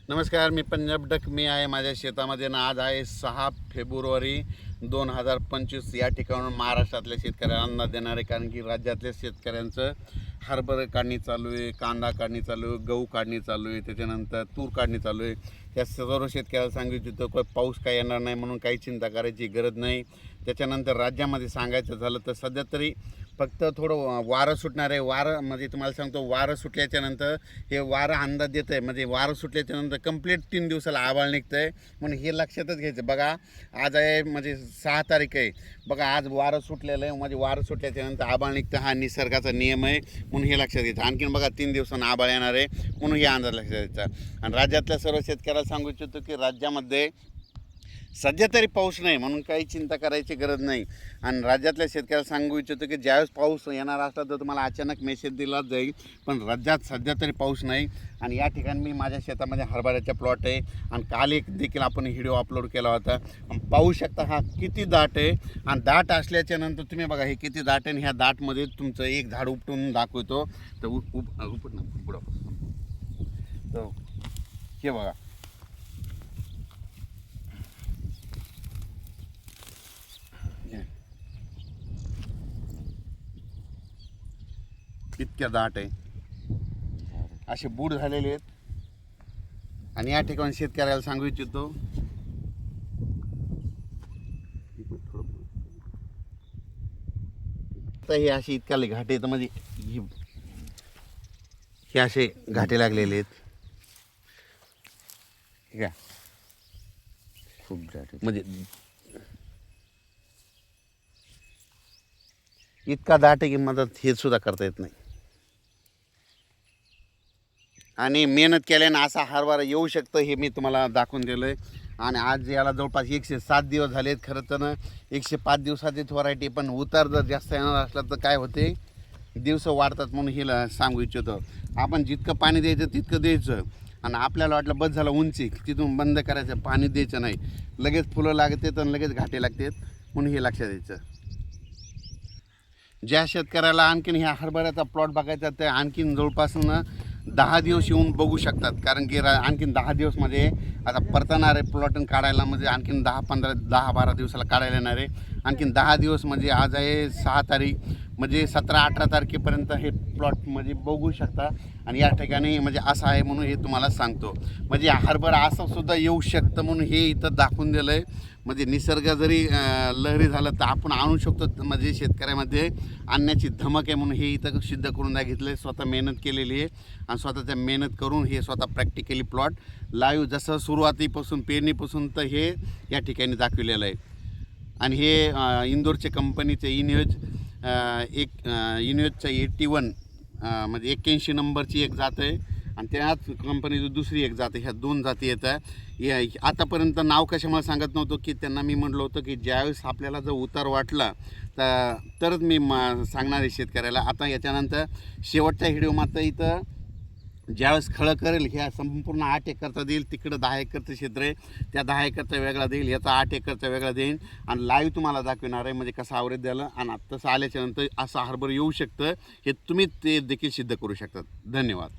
नमस्कार, मी पंजाब डक. मी आहे माझ्या शेतामध्ये ना. आज आहे 6 फेब्रुवारी 2025. या ठिकाणून महाराष्ट्रातल्या शेतकऱ्यांना अन्न देणार आहे, कारण की राज्यातल्या शेतकऱ्यांचं हरभरा काढणी चालू आहे, कांदा काढणी चालू आहे, गहू काढणी चालू आहे, त्याच्यानंतर तूर काढणी चालू आहे. त्या सर्व शेतकऱ्याला सांगू इच्छितो की पाऊस काय येणार नाही म्हणून काही चिंता करायची गरज नाही. त्याच्यानंतर राज्यामध्ये सांगायचं झालं तर सध्या तरी फक्त थोडं वारं सुटणार आहे. वारं म्हणजे तुम्हाला सांगतो, वारं सुटल्याच्यानंतर हे वारं अंदाज देतं आहे, म्हणजे वारं सुटल्याच्यानंतर कंप्लीट 3 दिवसाला आभाळ निघतं आहे म्हणून हे लक्षातच घ्यायचं. बघा आज आहे म्हणजे 6 तारीख आहे. बघा आज वारं सुटलेलं आहे, म्हणजे वारं सुटल्याच्यानंतर आभाळ निघतं, हा निसर्गाचा नियम आहे म्हणून हे लक्षात घ्यायचं. आणखीन बघा 3 दिवसांना आभाळ येणार आहे म्हणून हे अंदाज लक्षात घ्यायचा. आणि राज्यातल्या सर्व शेतकऱ्याला सांगू इच्छितो की राज्यामध्ये सध्या तरी पाऊस नाही म्हणून काही चिंता करायची गरज नाही. आणि राज्यातल्या शेतकऱ्याला सांगू इच्छितो की ज्यावेळेस पाऊस येणार असला तर तुम्हाला अचानक मेसेज दिला जाईल, पण राज्यात सध्या तरी पाऊस नाही. आणि या ठिकाणी मी माझ्या शेतामध्ये हरभऱ्याचा प्लॉट आहे आणि काल एक देखील आपण व्हिडिओ अपलोड केला होता. पाहू शकता हा किती दाट आहे. आणि दाट असल्याच्या नंतर तुम्ही बघा हे किती दाट आहे. आणि ह्या दाटमध्ये तुमचं एक झाड उपटून दाखवतो तर उपट ना पुढं. तर हे बघा इतक्या दाट आहे, असे बूड झालेले आहेत. आणि या ठिकाणी शेतकऱ्याला सांगू इच्छितो तर हे असे इतक्याले घाटे तर म्हणजे हे असे घाटे लागलेले आहेत. हे का खूप दाट म्हणजे इतका दाट आहे की मदत हे सुद्धा करता येत नाही. आणि मेहनत केल्याने असा हरभरा येऊ शकतं हे मी तुम्हाला दाखवून दिलं आहे. आणि आज याला जवळपास 107 दिवस झाले आहेत. खरं तर 105 दिवसाचीच व्हरायटी, पण उतार जर जास्त येणार असला तर काय होते, दिवस वाढतात म्हणून हिला सांगू इच्छितो. आपण जितकं पाणी द्यायचं तितकं द्यायचं. आणि आपल्याला वाटलं बस झालं उंची, तिथून बंद करायचं, पाणी द्यायचं नाही. लगेच फुलं लागतात आणि लगेच घाटे लागतात म्हणून हे लक्षात द्यायचं. ज्या शेतकऱ्याला आणखीन ह्या हरभऱ्याचा प्लॉट बघायचा ते आणखीन जवळपास 10 दिवस येऊन बघू शकतात, कारण की आणखीन 10 दिवस म्हणजे आता परतणार आहे प्लॉट काढायला, म्हणजे आणखीन 10-12 दिवसाला काढायला येणार आहे. आणखीन 10 दिवस म्हणजे आज आहे 6 तारीख, म्हणजे 17-18 तारखेपर्यंत हे प्लॉट म्हणजे बघू शकता. आणि या ठिकाणी म्हणजे असं आहे म्हणून हे तुम्हाला सांगतो. म्हणजे हरभरा असं सुद्धा येऊ शकतं म्हणून हे इथं दाखवून दिलं आहे. म्हणजे निसर्ग जरी लहरी झालं तर आपण आणू शकतो. म्हणजे शेतकऱ्यामध्ये आणण्याची धमक आहे म्हणून हे इथं सिद्ध करून दाखितलं आहे. स्वतः मेहनत केलेली आहे आणि स्वतःच्या मेहनत करून हे स्वतः प्रॅक्टिकली प्लॉट लाईव्ह जसं सुरुवातीपासून पेरणीपासून तर हे या ठिकाणी दाखवलेलं आहे. आणि हे इंदोरचे कंपनीचे इन्यूज इन्यूजचं 81 म्हणजे 81 नंबरची एक जात आहे आणि त्याच कंपनीची दुसरी एक जात आहे. ह्या 2 जाती येतात. आतापर्यंत नाव कशामुळे सांगत नव्हतं की त्यांना मी म्हटलं होतं की ज्यावेळेस आपल्याला जर उतार वाटला तरच मी सांगणार आहे शेतकऱ्याला. आता याच्यानंतर शेवटच्या व्हिडिओ मात्र इथं ज्यावेळेस खळं करेल ह्या संपूर्ण 8 एकरचा देईल, तिकडं 10 एकरचं क्षेत्र आहे, त्या 10 एकरचा वेगळा देईल, याचा 8 एकरचा वेगळा देईल आणि लाईव्ह तुम्हाला दाखवणार आहे म्हणजे कसं आवरेज द्यायला. आणि तसं आल्याच्यानंतर असं हरभरा येऊ शकतं हे तुम्ही ते देखील सिद्ध करू शकतात. धन्यवाद.